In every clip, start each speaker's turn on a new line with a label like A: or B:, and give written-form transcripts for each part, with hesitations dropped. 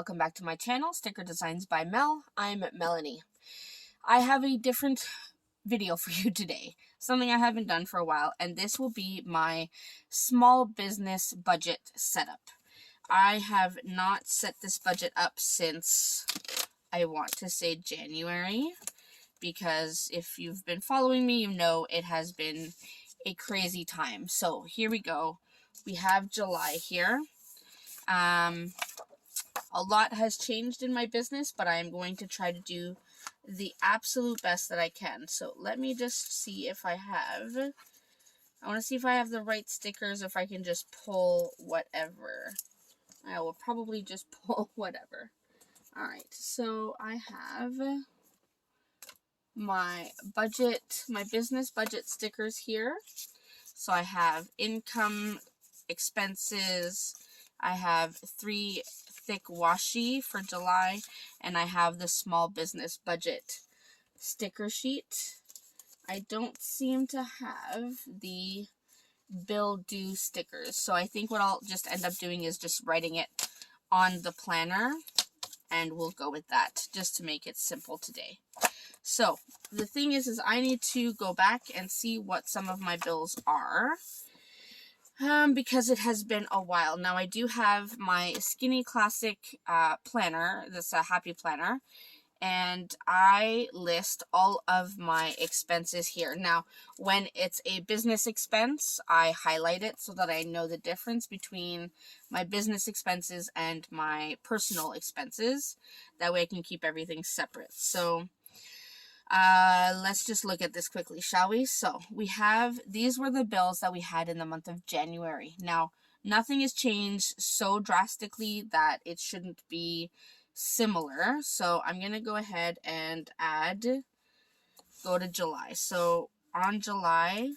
A: welcome back to my channel, Sticker Designs by Mel. I'm Melanie. I have a different video for you today, something I haven't done for a while, and this will be my small business budget setup. I have not set this budget up since, I want to say, January, because if you've been following me, you know it has been a crazy time. So here we go. We have July here. A lot has changed in my business, but I am going to try to do the absolute best that I can. So let me just see if I want to see if I have the right stickers, if I can just pull whatever. I will probably just pull whatever. Alright, so I have my business budget stickers here. So I have income, expenses, I have 3 thick washi for July, and I have the small business budget sticker sheet. I don't seem to have the bill due stickers, so I think what I'll just end up doing is just writing it on the planner, and we'll go with that just to make it simple today. So the thing is I need to go back and see what some of my bills are. Because it has been a while. Now, I do have my Skinny Classic planner, this Happy Planner, and I list all of my expenses here. Now, when it's a business expense, I highlight it so that I know the difference between my business expenses and my personal expenses. That way I can keep everything separate. So let's just look at this quickly, shall we? So these were the bills that we had in the month of January. Now, nothing has changed so drastically that it shouldn't be similar. So I'm going to go ahead and go to July. So on July,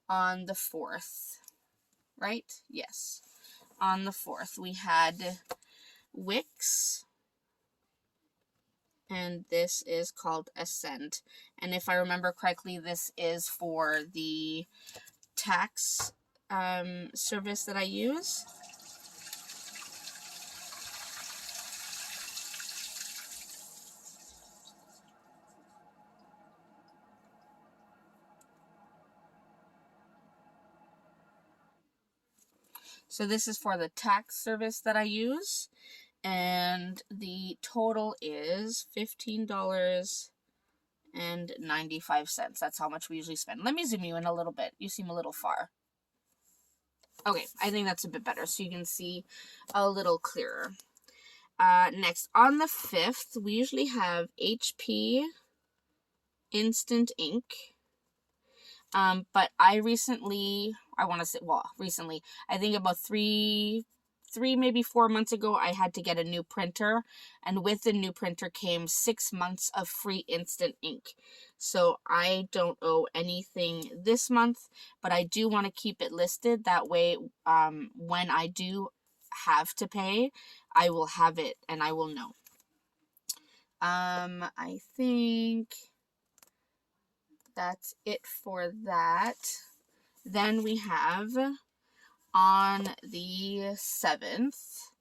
A: on the 4th, right? Yes. On the 4th, we had Wix. And this is called Ascend. And if I remember correctly, this is for the tax service that I use. So this is for the tax service that I use. And the total is $15.95. That's how much we usually spend. Let me zoom you in a little bit. You seem a little far. Okay, I think that's a bit better, so you can see a little clearer. Next, on the 5th, we usually have HP Instant Ink. But I recently, I think about three, maybe 4 months ago, I had to get a new printer, and with the new printer came 6 months of free instant ink. So I don't owe anything this month, but I do want to keep it listed. That way, when I do have to pay, I will have it and I will know. I think that's it for that. Then we have on the 7th,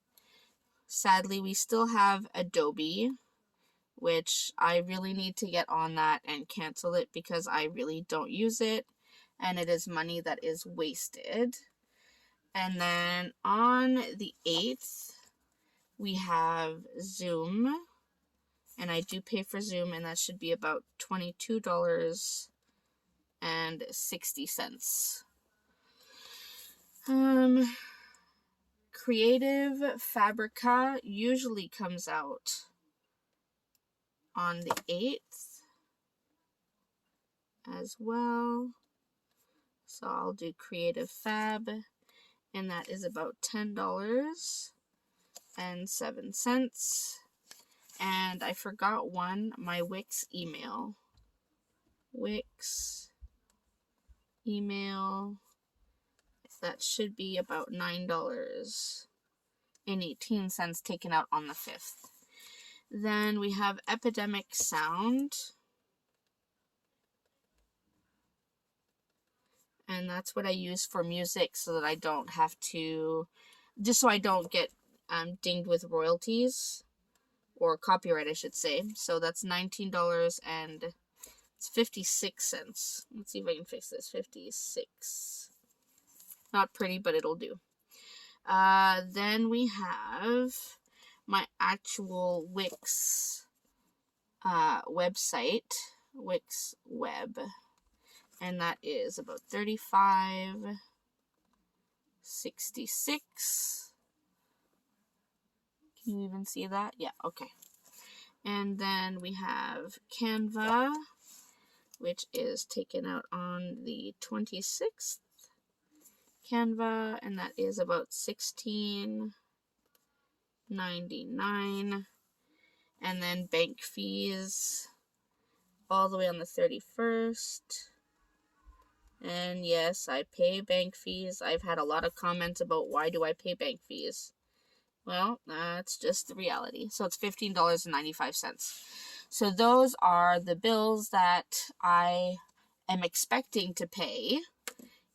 A: sadly, we still have Adobe, which I really need to get on that and cancel it because I really don't use it, and it is money that is wasted. And then on the 8th, we have Zoom, and I do pay for Zoom, and that should be about $22.60. Creative Fabrica usually comes out on the 8th as well. So I'll do Creative Fab, and that is about $10.07. And I forgot one, my Wix email. Wix email. That should be about $9.18 taken out on the 5th. Then we have Epidemic Sound. And that's what I use for music so that I don't have to, just so I don't get dinged with royalties, or copyright, I should say. So that's $19 and it's 56 cents. Let's see if I can fix this. 56. Not pretty, but it'll do. Then we have my actual Wix website, Wix Web, and that is about $35.66. Can you even see that? Yeah, okay. And then we have Canva, which is taken out on the 26th. Canva, and that is about $16.99. And then bank fees all the way on the 31st. And yes, I pay bank fees. I've had a lot of comments about why do I pay bank fees. Well, that's just the reality. So it's $15.95. So those are the bills that I am expecting to pay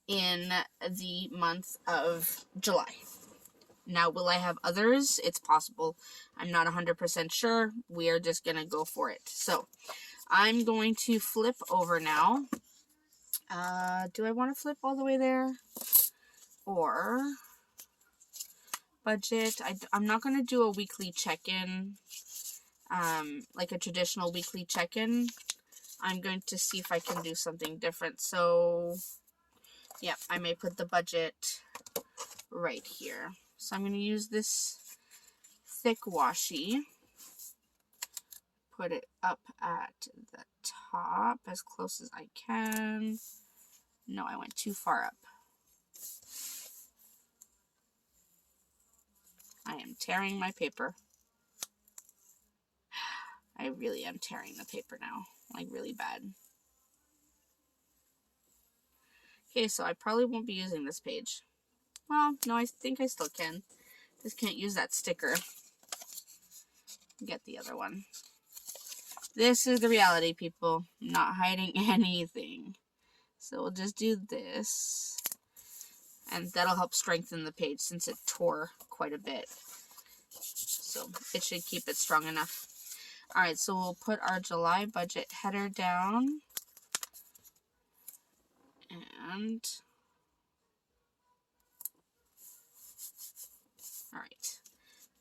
A: in the month of July. Now, will I have others? It's possible. I'm not 100% sure. We are just going to go for it. So I'm going to flip over now. Do I want to flip all the way there? Or budget? I'm not going to do a weekly check-in, like a traditional weekly check-in. I'm going to see if I can do something different. So, yeah, I may put the budget right here. So I'm going to use this thick washi. Put it up at the top as close as I can. No, I went too far up. I am tearing my paper. I really am tearing the paper now, like really bad. Okay, so I probably won't be using this page. Well, no, I think I still can. Just can't use that sticker. Get the other one. This is the reality, people. I'm not hiding anything. So we'll just do this. And that'll help strengthen the page since it tore quite a bit. So it should keep it strong enough. Alright, so we'll put our July budget header down. And alright.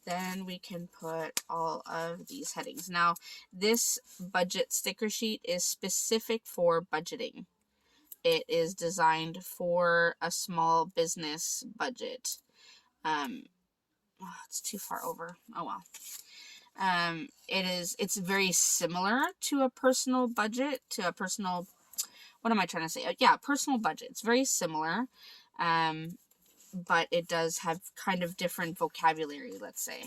A: Then we can put all of these headings. Now, this budget sticker sheet is specific for budgeting. It is designed for a small business budget. It's too far over. Oh well. It's very similar to a personal budget, what am I trying to say? Yeah, personal budget. It's very similar. But it does have kind of different vocabulary, let's say.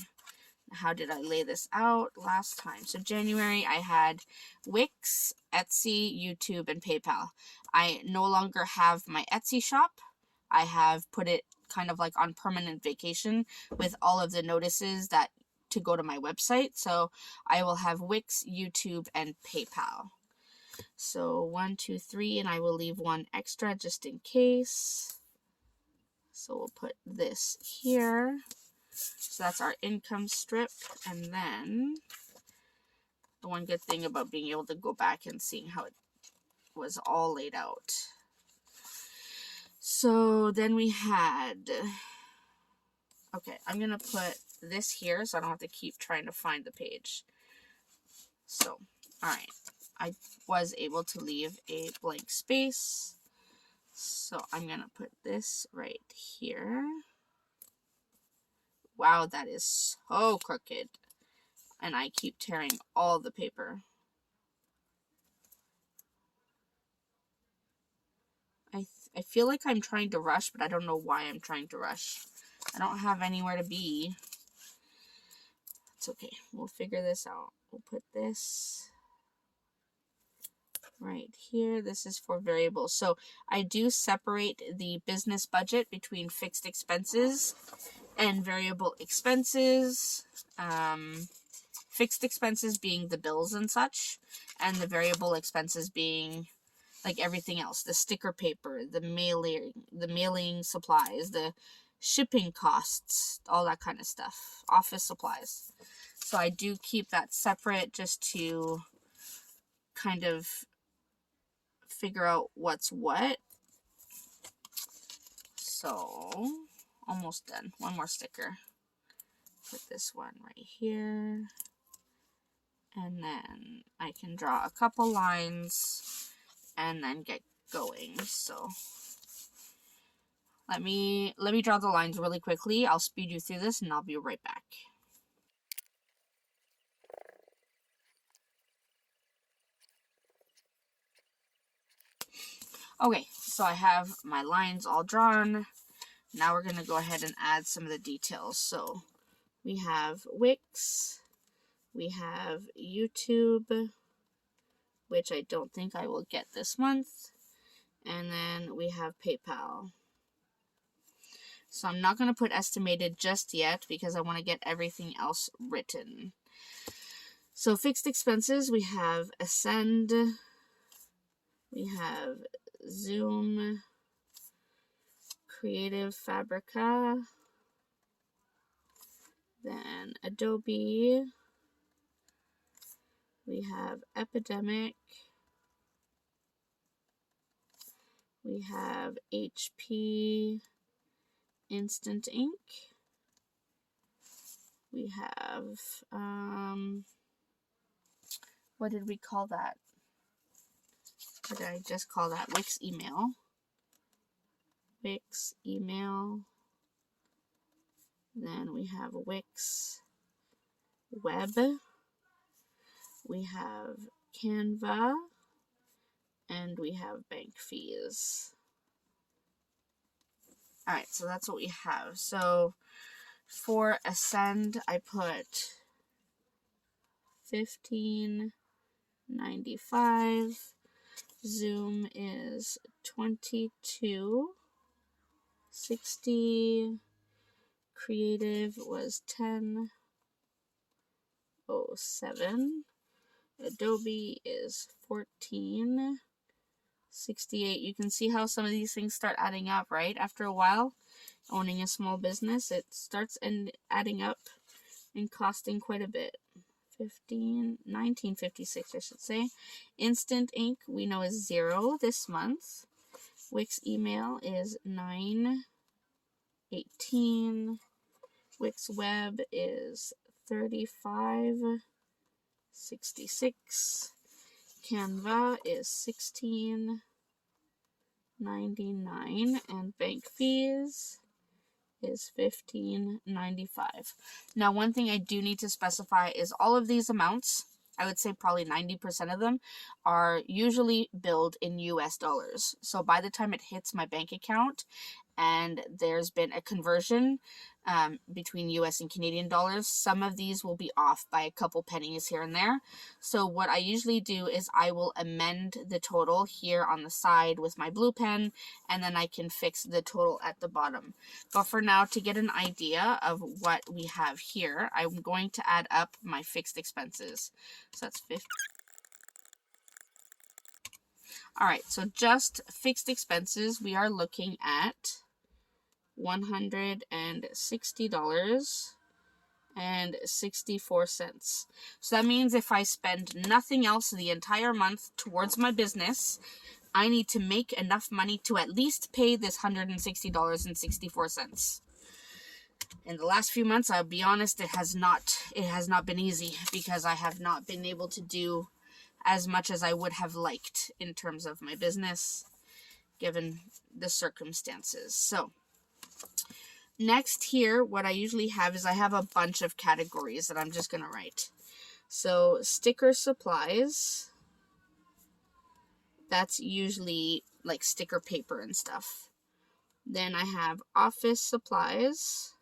A: How did I lay this out last time? So January, I had Wix, Etsy, YouTube, and PayPal. I no longer have my Etsy shop. I have put it kind of like on permanent vacation with all of the notices that to go to my website. So I will have Wix, YouTube, and PayPal. So 1, 2, 3, and I will leave one extra just in case. So we'll put this here. So that's our income strip. And then the one good thing about being able to go back and seeing how it was all laid out. So then we had, okay, I'm going to put this here so I don't have to keep trying to find the page. So, alright, I was able to leave a blank space. So I'm going to put this right here. Wow, that is so crooked. And I keep tearing all the paper. I feel like I'm trying to rush, but I don't know why I'm trying to rush. I don't have anywhere to be. It's okay. We'll figure this out. We'll put this right here. This is for variables. So I do separate the business budget between fixed expenses and variable expenses. Fixed expenses being the bills and such, and the variable expenses being like everything else, the sticker paper, the mailing supplies, the shipping costs, all that kind of stuff, office supplies. So I do keep that separate just to kind of figure out what's what. So, almost done. One more sticker. Put this one right here. And then I can draw a couple lines and then get going. So, let me draw the lines really quickly. I'll speed you through this and I'll be right back. Okay, so I have my lines all drawn. Now we're going to go ahead and add some of the details. So we have Wix, we have YouTube, which I don't think I will get this month, and then we have PayPal. So I'm not going to put estimated just yet because I want to get everything else written. So fixed expenses, we have Ascend, we have Zoom, Creative Fabrica, then Adobe, we have Epidemic, we have HP, Instant Ink, we have, what did we call that? What did I just call that? Wix Email. Wix Email. Then we have Wix Web. We have Canva. And we have bank fees. Alright, so that's what we have. So for Ascend, I put $15.95. Zoom is $22.60. Creative was $10.07. Adobe is $14.68. You can see how some of these things start adding up, right? After a while, owning a small business, it starts adding up and costing quite a bit. $19.56, I should say. Instant Ink, we know, is $0 this month. Wix Email is $9.18. Wix Web is $35.66. Canva is $16.99, and bank fees is $15.95. Now, one thing I do need to specify is all of these amounts, I would say probably 90% of them, are usually billed in US dollars. So by the time it hits my bank account and there's been a conversion between US and Canadian dollars, some of these will be off by a couple pennies here and there. So what I usually do is I will amend the total here on the side with my blue pen, and then I can fix the total at the bottom. But for now, to get an idea of what we have here, I'm going to add up my fixed expenses. So that's 50. All right, so just fixed expenses, we are looking at $160.64. So that means if I spend nothing else the entire month towards my business, I need to make enough money to at least pay this $160.64. In the last few months, I'll be honest, it has not been easy because I have not been able to do as much as I would have liked in terms of my business, given the circumstances. So next here, what I usually have is I have a bunch of categories that I'm just going to write. So sticker supplies, that's usually like sticker paper and stuff. Then I have office supplies,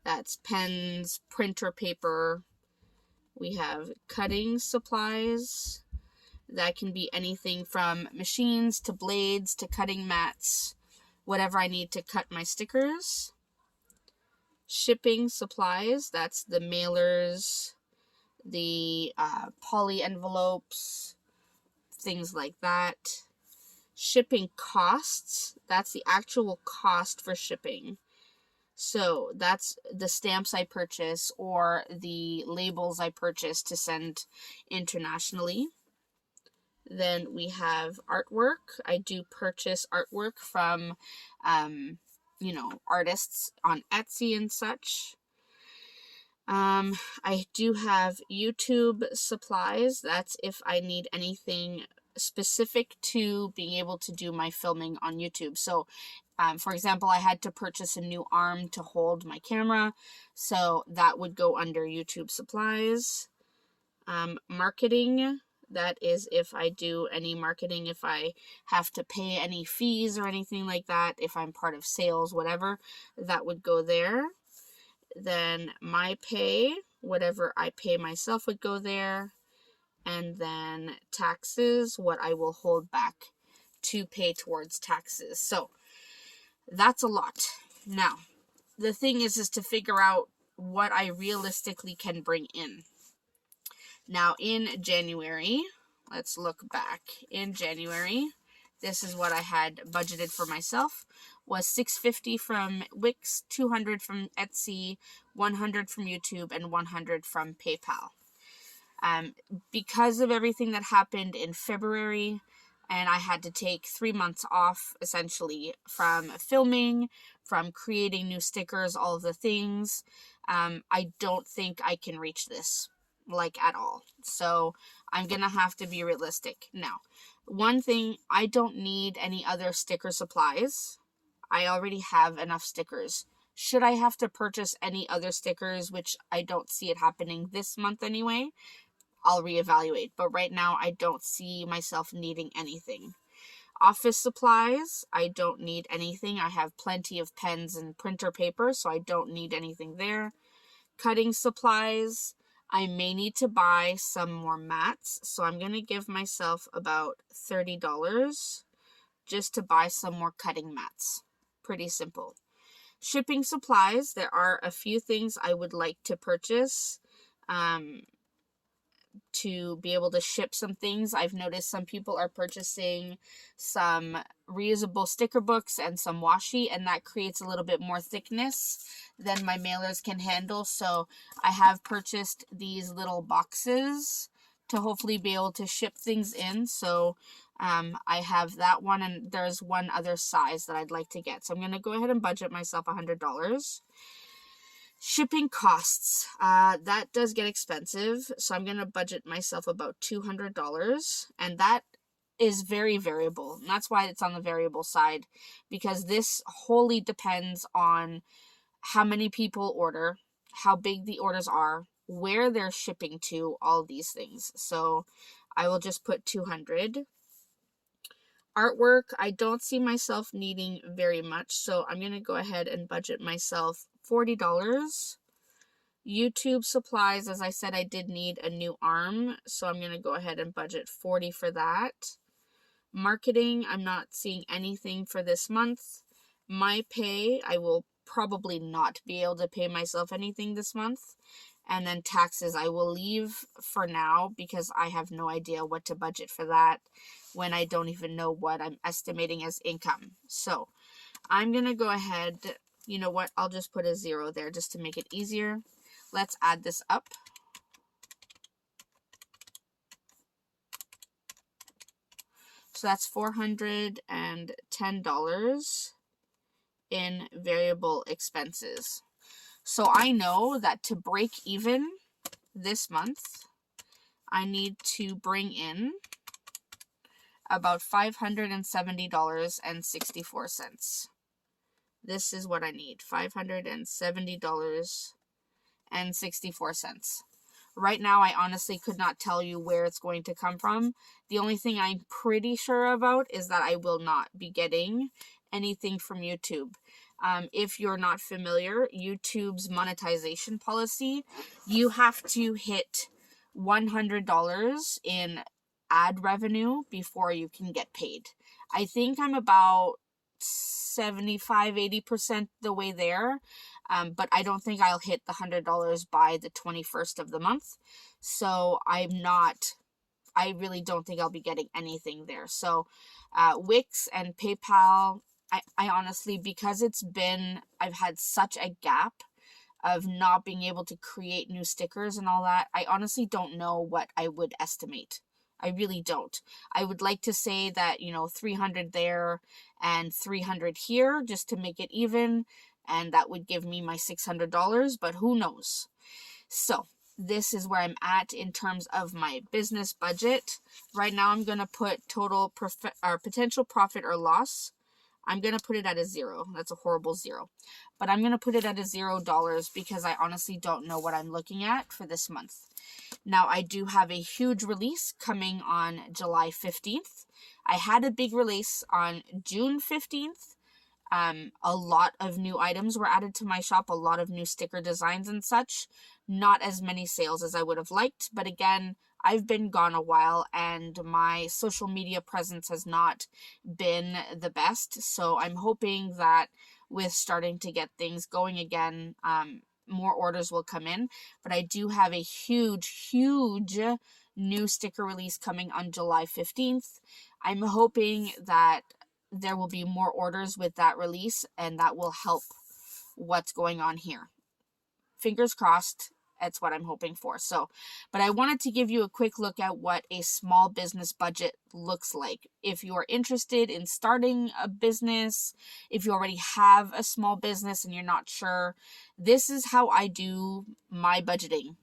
A: that's pens, printer paper. We have cutting supplies, that can be anything from machines to blades to cutting mats, whatever I need to cut my stickers. Shipping supplies, that's the mailers, the poly envelopes, things like that. Shipping costs, that's the actual cost for shipping. So that's the stamps I purchase or the labels I purchase to send internationally. Then we have artwork. I do purchase artwork from, artists on Etsy and such. I do have YouTube supplies. That's if I need anything specific to being able to do my filming on YouTube. So, for example, I had to purchase a new arm to hold my camera, so that would go under YouTube supplies. Marketing, that is if I do any marketing, if I have to pay any fees or anything like that, if I'm part of sales, whatever, that would go there. Then my pay, whatever I pay myself would go there. And then taxes, what I will hold back to pay towards taxes. So that's a lot. Now, the thing is to figure out what I realistically can bring in. Now, in January, let's look back. In January, this is what I had budgeted for myself, was $650 from Wix, $200 from Etsy, $100 from YouTube, and $100 from PayPal. Because of everything that happened in February, and I had to take 3 months off, essentially, from filming, from creating new stickers, all of the things, I don't think I can reach this, at all. So I'm gonna have to be realistic. Now, one thing, I don't need any other sticker supplies. I already have enough stickers. Should I have to purchase any other stickers, which I don't see it happening this month anyway, I'll reevaluate. But right now, I don't see myself needing anything. Office supplies, I don't need anything. I have plenty of pens and printer paper, so I don't need anything there. Cutting supplies, I may need to buy some more mats, so I'm going to give myself about $30 just to buy some more cutting mats. Pretty simple. Shipping supplies, there are a few things I would like to purchase to be able to ship some things. I've noticed some people are purchasing some reusable sticker books and some washi, and that creates a little bit more thickness than my mailers can handle. So I have purchased these little boxes to hopefully be able to ship things in. So I have that one, and there's one other size that I'd like to get. So I'm going to go ahead and budget myself $100. Shipping costs, that does get expensive, so I'm going to budget myself about $200, and that is very variable, and that's why it's on the variable side, because this wholly depends on how many people order, how big the orders are, where they're shipping to, all these things. So I will just put 200. Artwork, I don't see myself needing very much, so I'm going to go ahead and budget myself $40. YouTube supplies, as I said, I did need a new arm, so I'm going to go ahead and budget $40 for that. Marketing, I'm not seeing anything for this month. My pay, I will probably not be able to pay myself anything this month. And then taxes, I will leave for now because I have no idea what to budget for that when I don't even know what I'm estimating as income. So I'm going to go ahead, you know what, I'll just put a 0 there just to make it easier. Let's add this up. So that's $410 in variable expenses. So I know that to break even this month, I need to bring in about $570.64. This is what I need, $570.64. Right now, I honestly could not tell you where it's going to come from. The only thing I'm pretty sure about is that I will not be getting anything from YouTube. If you're not familiar, YouTube's monetization policy, you have to hit $100 in ad revenue before you can get paid. I think I'm about 75-80% the way there, but I don't think I'll hit the $100 by the 21st of the month. So I really don't think I'll be getting anything there. So Wix and PayPal, I honestly, because I've had such a gap of not being able to create new stickers and all that, I honestly don't know what I would estimate. I really don't. I would like to say that, 300 there and 300 here just to make it even, and that would give me my $600, but who knows? So this is where I'm at in terms of my business budget. Right now I'm going to put total potential profit or loss. I'm going to put it at a 0. That's a horrible 0. But I'm going to put it at a $0 because I honestly don't know what I'm looking at for this month. Now, I do have a huge release coming on July 15th. I had a big release on June 15th. A lot of new items were added to my shop, a lot of new sticker designs and such. Not as many sales as I would have liked, but again, I've been gone a while and my social media presence has not been the best. So I'm hoping that with starting to get things going again, more orders will come in. But I do have a huge new sticker release coming on July 15th. I'm hoping that there will be more orders with that release and that will help what's going on here. Fingers crossed. That's what I'm hoping for. So, but I wanted to give you a quick look at what a small business budget looks like. If you are interested in starting a business, if you already have a small business and you're not sure, this is how I do my budgeting.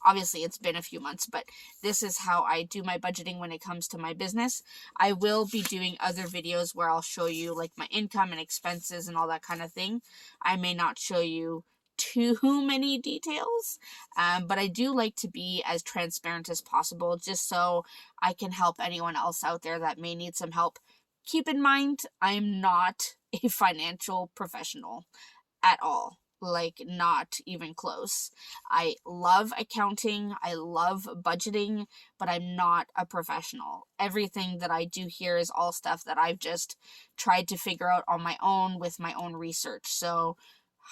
A: Obviously, it's been a few months, but this is how I do my budgeting when it comes to my business. I will be doing other videos where I'll show you like my income and expenses and all that kind of thing. I may not show you too many details, but I do like to be as transparent as possible just so I can help anyone else out there that may need some help. Keep in mind, I'm not a financial professional at all. Like, not even close. I love accounting, I love budgeting, but I'm not a professional. Everything that I do here is all stuff that I've just tried to figure out on my own with my own research. So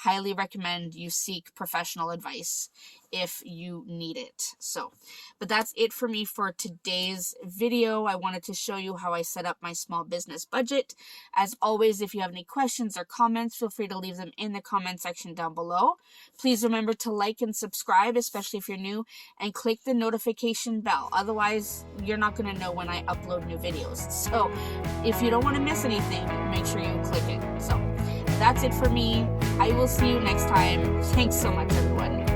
A: highly recommend you seek professional advice if you need it. So, but that's it for me for today's video. I wanted to show you how I set up my small business budget. As always, if you have any questions or comments, feel free to leave them in the comment section down below. Please remember to like and subscribe, especially if you're new, and click the notification bell. Otherwise, you're not going to know when I upload new videos. So if you don't want to miss anything, make sure you click it. So that's it for me. I will see you next time. Thanks so much, everyone.